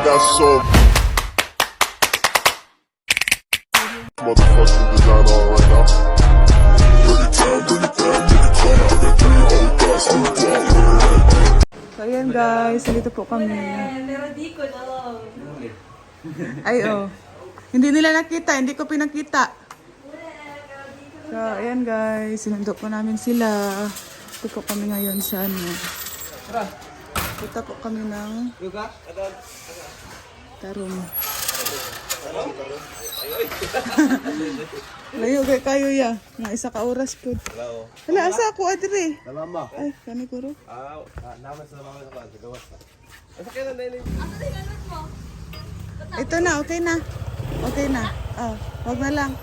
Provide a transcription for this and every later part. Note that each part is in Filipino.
got so motherfucking design on right now. So ayan guys, dito po kami. Pero di ko alam. Ay oh. Hindi nila nakita, hindi ko pinakita. So ayan guys, sinundo po namin sila. Dito po kami ngayon sa ano. Dito po kami ng Tarong. Layo kay kayo ya. Nga isa ka oras po. Wala asa ako adre. Mama. Ay, kani guro. Naman sa mama sa gawas na. Asa kaya na nilin? Ito na, okay na. Okay na. Oh, wag na lang.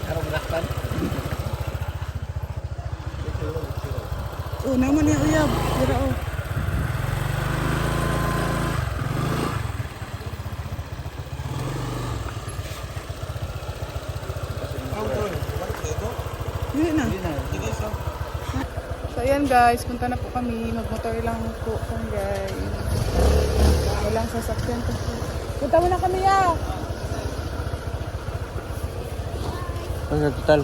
Karong laktan. Oh, naman niya uyab. Dira oh. Hindi na. So ayan guys, punta na po kami. Magmotor lang po kung guys. Walang sasakyan po. Punta mo na kami ya. Ano total?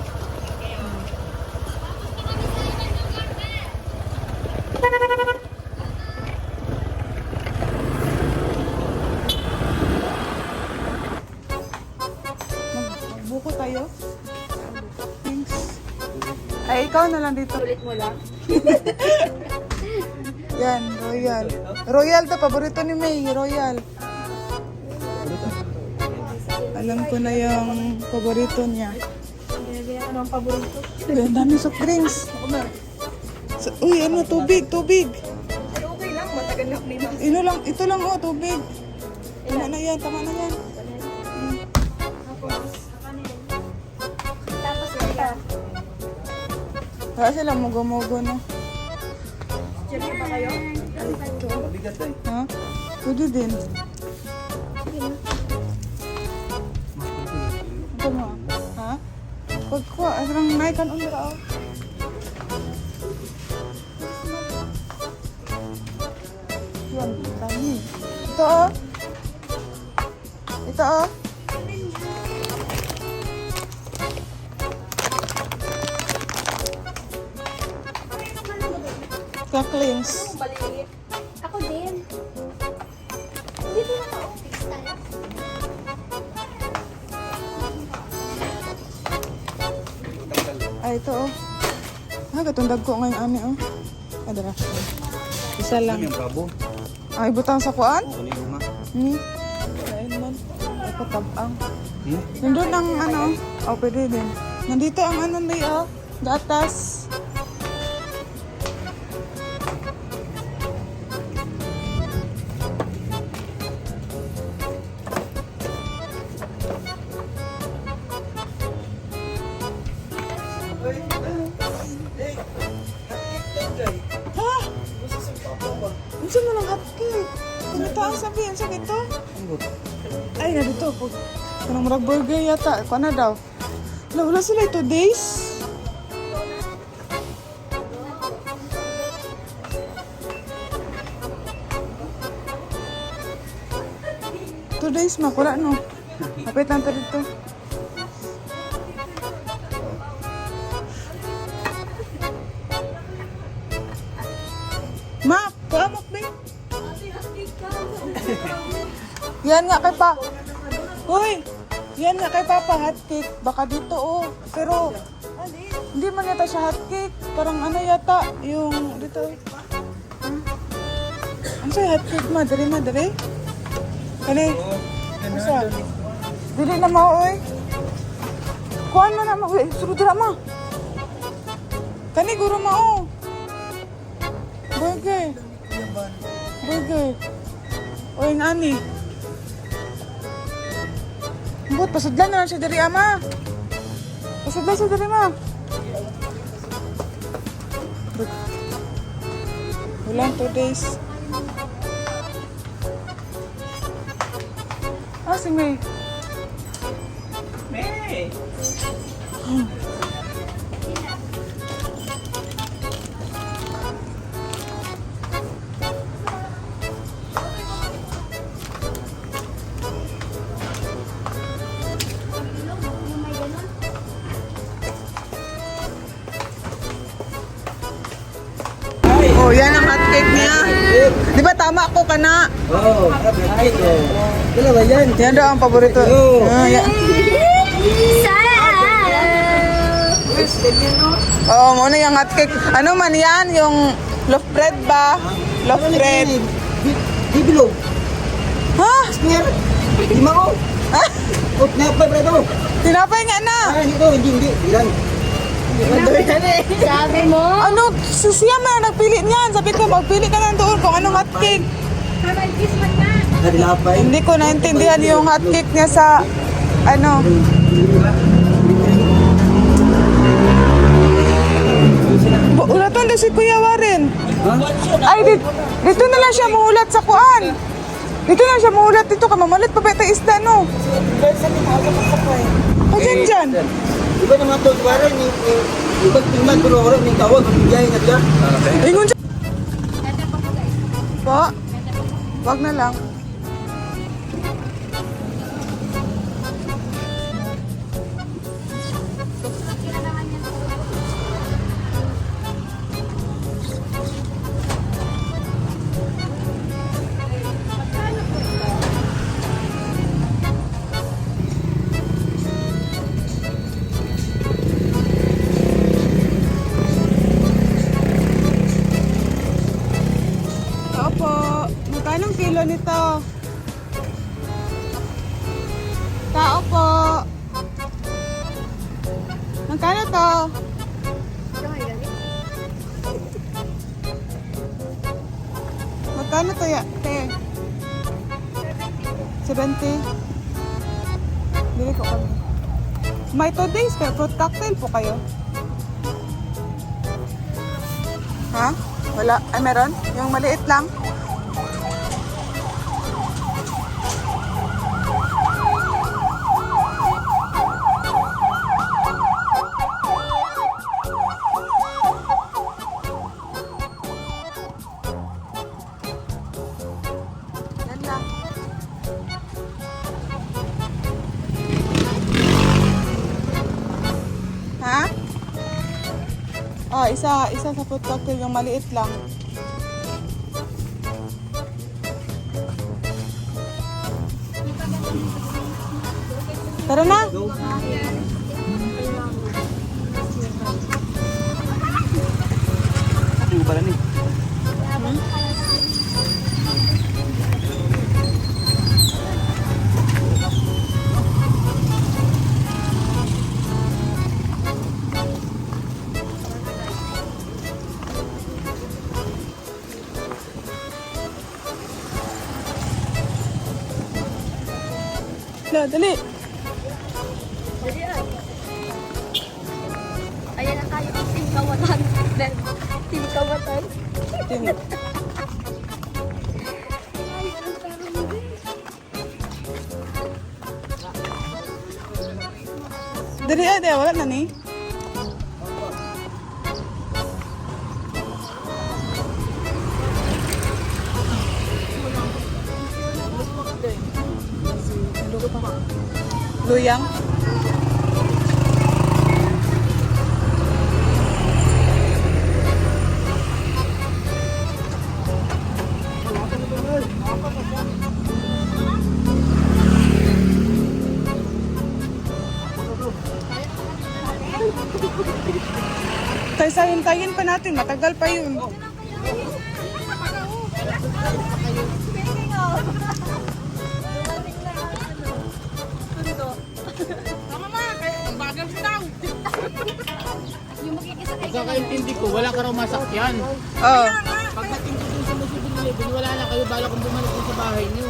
Magbuko tayo. Thanks. Ay, ikaw na lang dito. Ulit mo lang. Yan, Royal. Royal to, paborito ni May, Royal. Alam ko na yung paborito niya. Anong paborito? Ang dami soft drinks. Uy, ano, tubig, tubig. Ay, okay lang. Matagal na ulit. Ito lang, oh, tubig. Tama na yan, tama na yan. Tapos ito. Wala silang mugo-mugo, no? Diyan ba kayo? Bigat day. Ha? Pwede din. Ito mo, ha? Pagkuha, asarang naikan umira, oh. Yan, dami. Ito, oh. Ito, oh. Kaklings. Baliit. Ako din. Dito na ako. Fix tayo. Ay, ito, oh. Gatundag ko ngayon, ani, oh. Adara. Isa lang. Yung bravo. Ay, butang sa kuan? Kanino nga? Kain man. Ay, patabang. Hmm? Nandun ang ano, oh, pwede din. Nandito ang ano may, oh, gatas. Ha? Unsa mo lang hotcake? Ano to ang sabi? Ang sabi to? Ay, na dito. Kanang murag burger yata. Kung ano daw? Wala sila 2 days? Two days ma, wala no. Kapit lang to dito. Ma, paamok ba? Yan nga kay pa. Hoy, yan nga kay Papa hotcake. Baka dito oh. Pero hindi man yata siya hotcake. Parang ano yata yung dito. Ano siya hotcake ma? Dari ma, dari? Kani? Ano siya? Dili na mo oy. Kuhan mo na mo. Suro dira ma. Kani guro ma oh. Burger. Burger. Oy ngani. Ambot, pasudlan na lang siya dari ama. Pasudlan siya dari ma. Walang 2 days. Ah, si May. May! Oh, yan ang hot cake niya. Di ba tama ko ka na? Oo, cake oh. Dalawa yan. Yan daw ang paborito. Oo. Yan. Oo, muna yung hot cake. Ano man yan? Yung loaf bread ba? Loaf bread. Di bilog. Ha? Square. Lima ko. Ah, Oh, napay pa ito. tinapay nga na. Ah, hindi. Ilan? Sabi mo? Ano, siya man nagpili niyan. Sabi ko, magpili ka na doon kung anong hot cake. Kiss man na. Nadilapay. Hindi ko naintindihan yung hot cake niya sa, ano. Ulatan daw si Kuya Warren. Ay, dito na lang siya mahulat sa kuan. Dito na siya mahulat dito ka. Mamalit pa ba ito isda, no? O, dyan. Iba naman ito, parang ibang tingnan pero orang yung tawag, bigay na siya. Ingon siya. Po? Wag na lang. Opo. Magkano kilo nito? Tao po. Magkano to? Magkano to ya? Te? 70? Bili ko kami. May 2 days pero fruit cocktail po kayo. Ha? Wala? Ay, meron? Yung maliit lang? Yan lang. Ha? Oh, isa sa fruit cocktail yung maliit lang. Tara na. Ito ba ni? Dali. Ayan na tayo ang team kawatan. Team kawatan. Dali ade, wala na ni. Luyang. Tayo-hintayin pa natin, matagal pa yun. Pagkakaintindi ko, wala ka raw masakyan. Oh. Pagdating ko dun sa Musubil Level, wala na kayo, bala kong bumalik dun sa bahay niyo.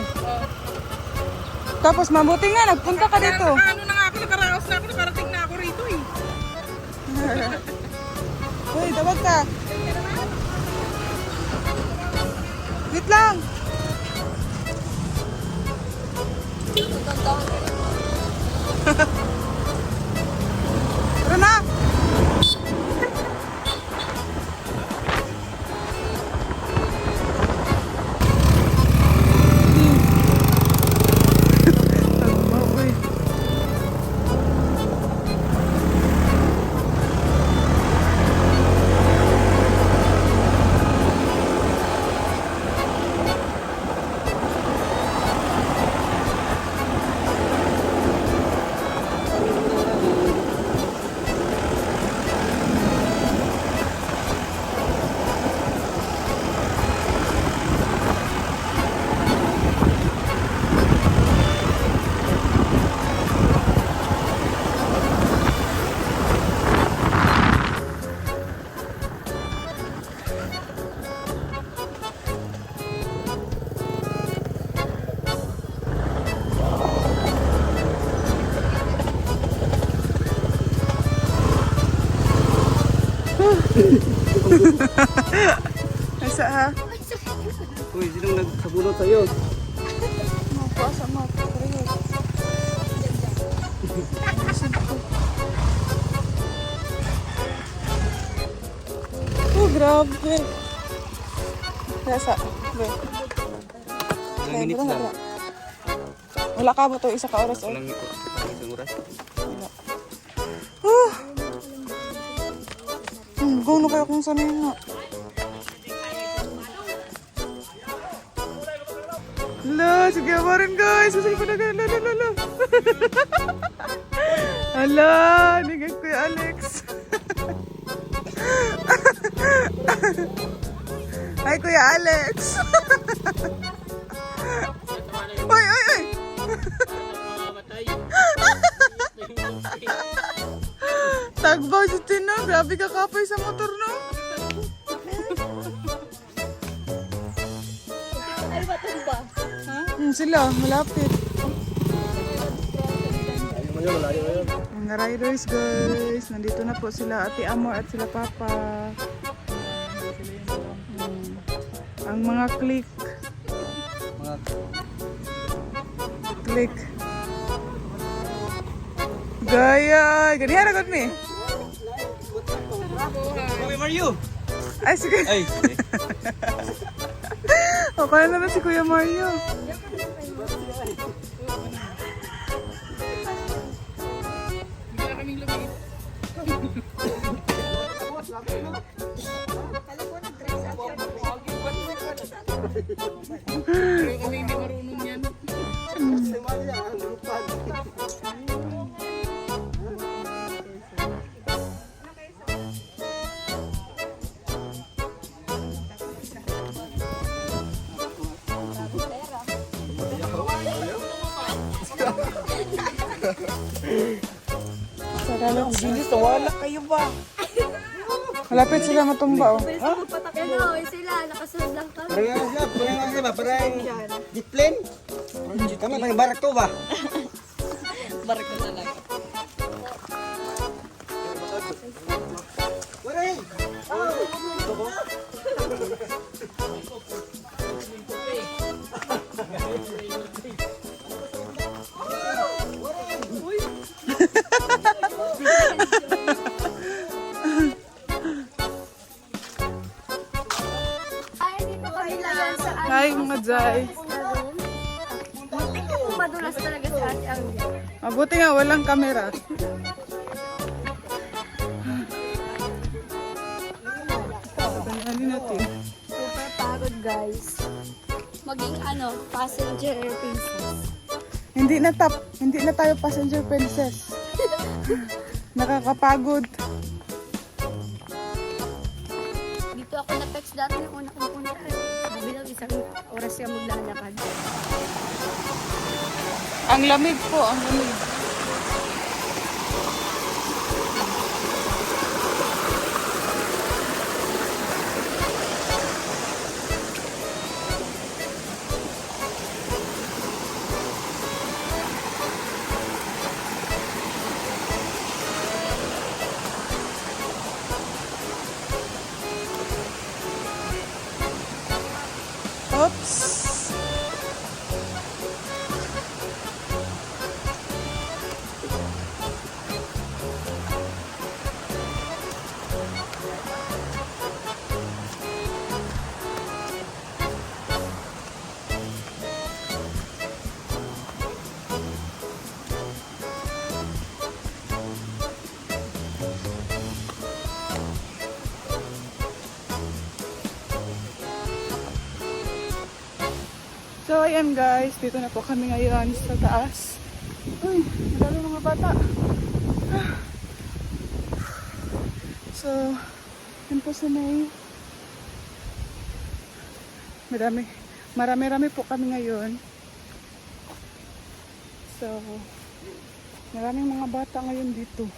Tapos mabuti nga, nagpunta ka dito. Ano na nga ako, nakaraos na ako, nakarating na ako rito eh. Uy, tawag ka. Wait lang. Tara na. Asa ha? Uy, sinong nagsabunot sa'yo? Mapasa mo. Oh, grabe. Nasa. Be. Ilang minutes lang. Wala ka mo to isa ka oras. Walang ito. Isang oras. Gawin na kayo kung sanay nga. Hala, sige ba rin guys. Sige pa na kayo. Lala. Hala, nigay Kuya Alex. Hi Kuya Alex. Oy. Tagbaw si Tina. Grabe ka kapoy sa motor, no? Ay, ba't ba? Sila, malapit. Malayo yun. Mga riders, guys. Nandito na po sila Ate Amor at sila Papa. Ang mga click. Gaya! Ganyan agad mi. Where are you? Ay, sige. Ay, sige. Okay na na si Kuya Mario. Bigla kaming lumit. Pero kami hindi marunong yan. Bilis, wala kayo ba? Malapit sila matumba, oh. Ano, sila, nakasunod lang kami. Parang nga sila ba? Parang jet plane? Tama, parang barak to ba? Barik na talaga. Waray! Ay, dito kami lang sa ano. Hi, mga Jai. Tingnan mo madulas talaga si Ate Angel. Mabuti nga, walang kamera. Ano natin? Super pagod, guys. Maging ano, passenger princess. Hindi na tayo passenger princess. Nakakapagod. Dito ako na-text dati yung una kong punta. Sabi daw, isang oras siya maglalakad. Ang lamig po, ang lamig. Oops. So, ayan guys, dito na po kami ngayon sa taas. Uy, madalo mga bata. So, yun po sa may marami po kami ngayon. So, maraming mga bata ngayon dito.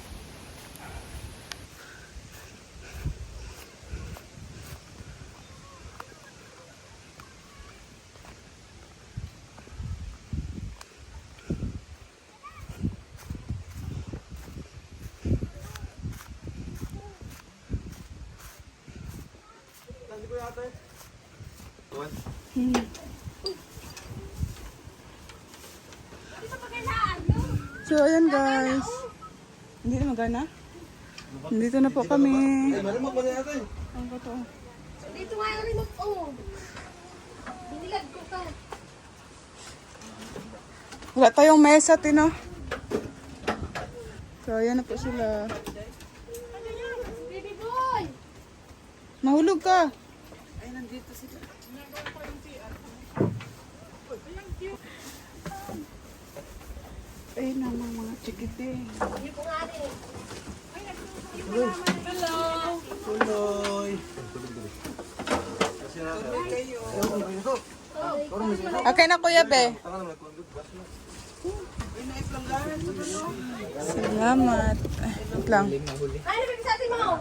ko yata eh. What? So, ayan guys. Hindi na magana? Dito na po kami. Eh, marunong mo na yata eh. Ang ba to? Dito nga yung remote ko. Binilag ko ka. Wala tayong mesa, Tino. So, ayan na po sila. Baby boy! Mahulog ka. Ayun naman mga chikiting. Tuloy. Okay na kuya be. Salamat. Wait lang. Ay, nabibig sa atin mo!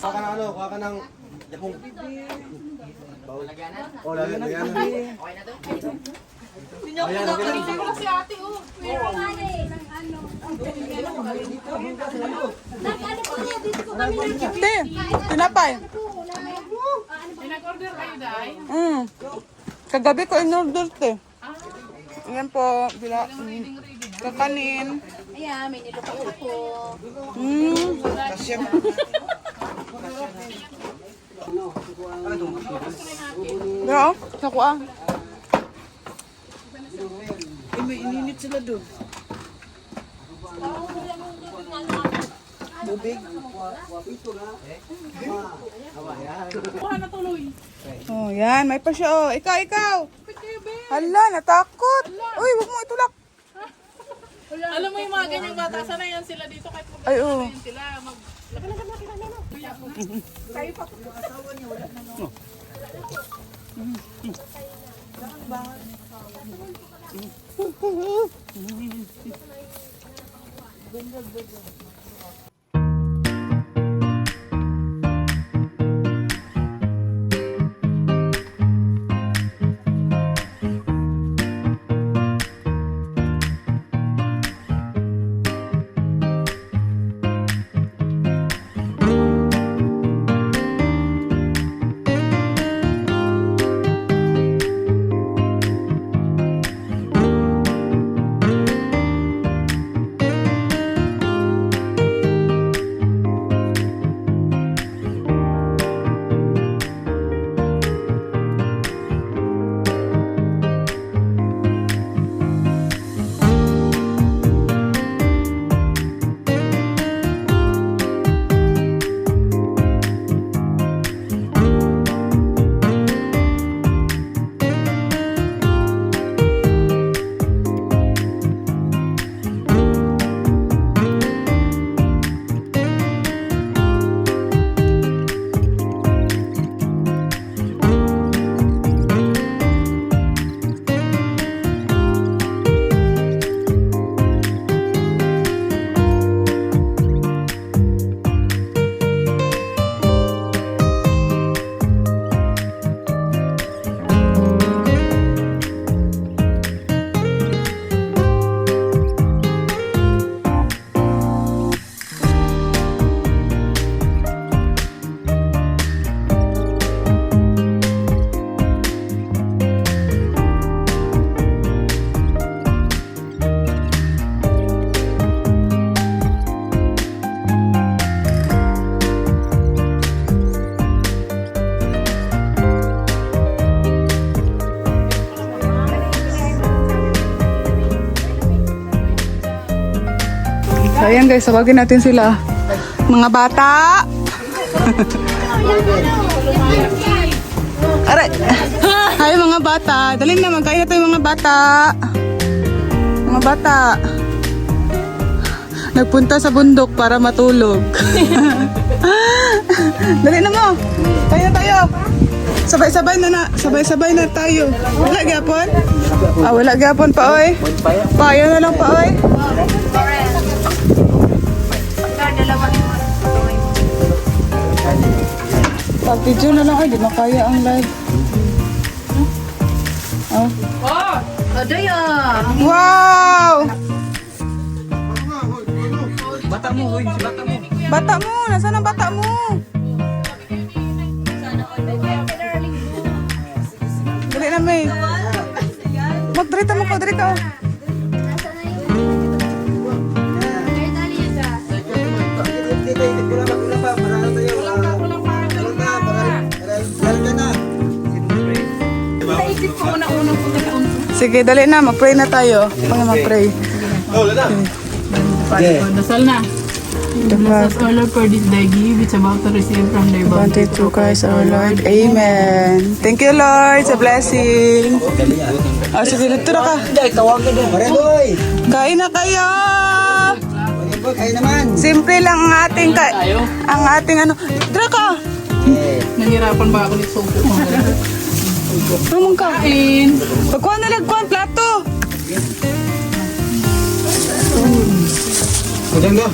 Kuha ka ng ano, kuha ka ng yakong. Oh, lagyan na. Te, tinapay. Nag-order kayo, Day? Kagabi ko in-order, te. Ayan po, kakanin. Ayan, may niluto ko. Bro, sa kuha. May ininit sila doon. Kuha na tuloy. Oh, yan. May pa siya, oh. Ikaw. Hala, natakot. Uy, huwag mo itulak. Alam mo yung mga ganyang bata, sana yan sila dito kahit mag- Ay, oh. yan sila. Mag... So, ayan guys, tawagin natin sila. Mga bata! Aray! Hi mga bata! Dalhin na, magkain na tayo mga bata! Mga bata! Nagpunta sa bundok para matulog. Dali na mo! Tayo na tayo! Sabay-sabay na tayo. Wala gyapon? Ah, wala gyapon pa oy. Payo na lang pa oy. Pag-video na lang ay, di makaya ang live. Oh. Wow! Bata mo, hoy. Si bata mo. Bata mo, nasaan ang bata mo? Dali na, May. Magdrita mo ko, dali ka. Oh. Nasa na yun? Kaya tali yun ka. Dito, kulang pa. Marami tayo. Kulang ka na. Naisip ko una-unang punta ka unso. Sige, dali na. Mag-pray na tayo. Pang mag-pray. Oh, wala na. Dasal na. Bless us, O Lord, for this thy gift, which about to receive from thy body. Wanted through Christ our Lord. Amen. Thank you, Lord, sa blessing. Oh, sige, dito na ka. Mariboy! Kain na kayo! Mariboy, kayo naman. Simple lang ang ating ang ating ano. Dito ka. Nahirapan ba ako ni Sopo? Tumong ka. Kain. Pagkuha na lagkuhan, plato. Kudang na.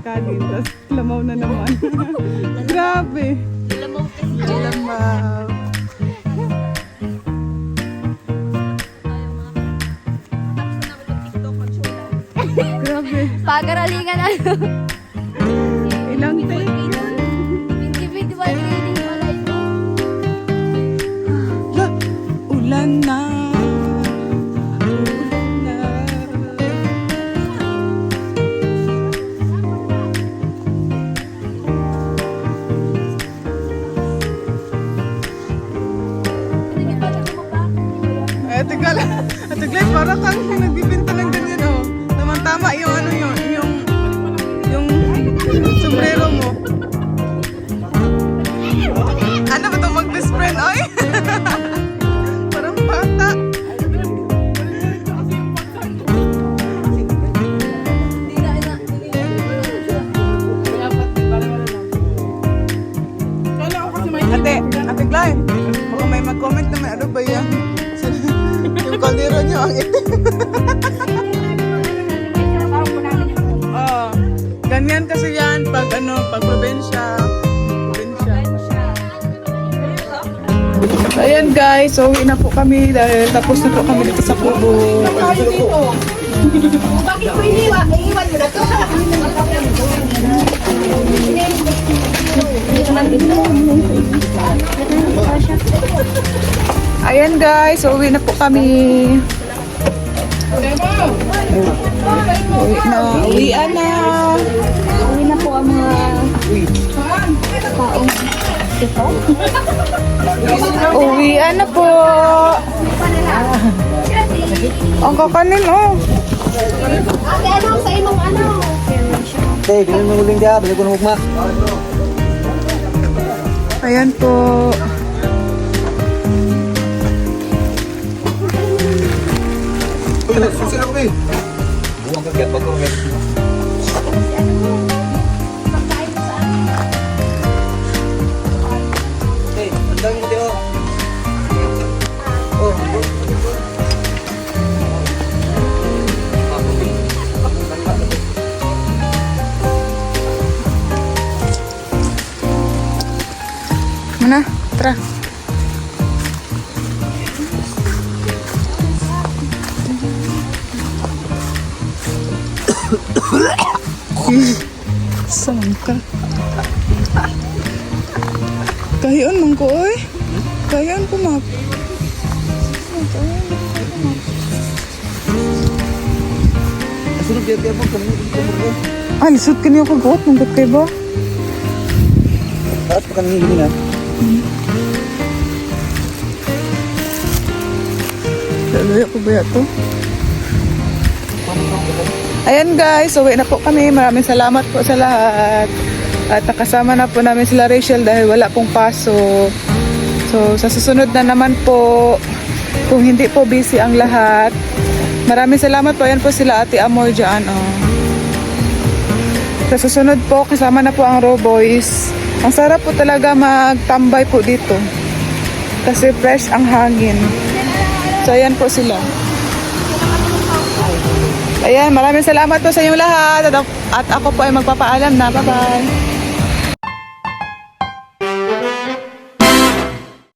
kanin. Tapos lamaw na naman. Grabe. Lamaw kasi. Lamaw. Grabe. Pag-aralingan ano. Ilang tayo? 2021 training pala ito. Ulan na. Ulan na. Ate Glay, parang kang nagbibinta ng ganyan, oh. Tama yung ano yung sombrero mo. Ano ba itong mag-best friend, oy? Parang bata. Ate Glay, baka may mag-comment na may ano ba yan? Yung kaldero niyo ang itim. Oh, ganyan kasi yan pag pag probinsya. Ayan guys, so uwi na po kami dahil tapos na po kami dito sa Kubo. Bakit ko iniwan? Iiwan mo na to. Ayan guys, so uwi na po kami. Uwian na. Uwi na po ang mga taong ito. Uwian na po. Ang kakanin, oh. Ate, ano sa imong ano? Okay, bilhin mo uling dia, balik ko ng hugma. Ayan po. Susi ako eh. Buwang kagat ba ko? Okay, ang dami mo tayo. Oh, Mana? Tara. Sangka. Kahiyon man ko, oy. Kahiyon ko, map. nasunod dia po kami dito mo. Ah, lisod ka niyo kagot. Manggot kayo ba? Taas pa kami gini na. Laloy ako ba ito? Ayan guys, uwi na po kami. Maraming salamat po sa lahat. At nakasama na po namin sila Rachel dahil wala pong pasok. So sa susunod na naman po, kung hindi po busy ang lahat. Maraming salamat po. Ayan po sila Ate Amor dyan. Oh. Sa susunod po, kasama na po ang Raw Boys. Ang sarap po talaga magtambay po dito. Kasi fresh ang hangin. So ayan po sila. Ayan, maraming salamat po sa inyong lahat. At ako po ay magpapaalam na. Bye-bye.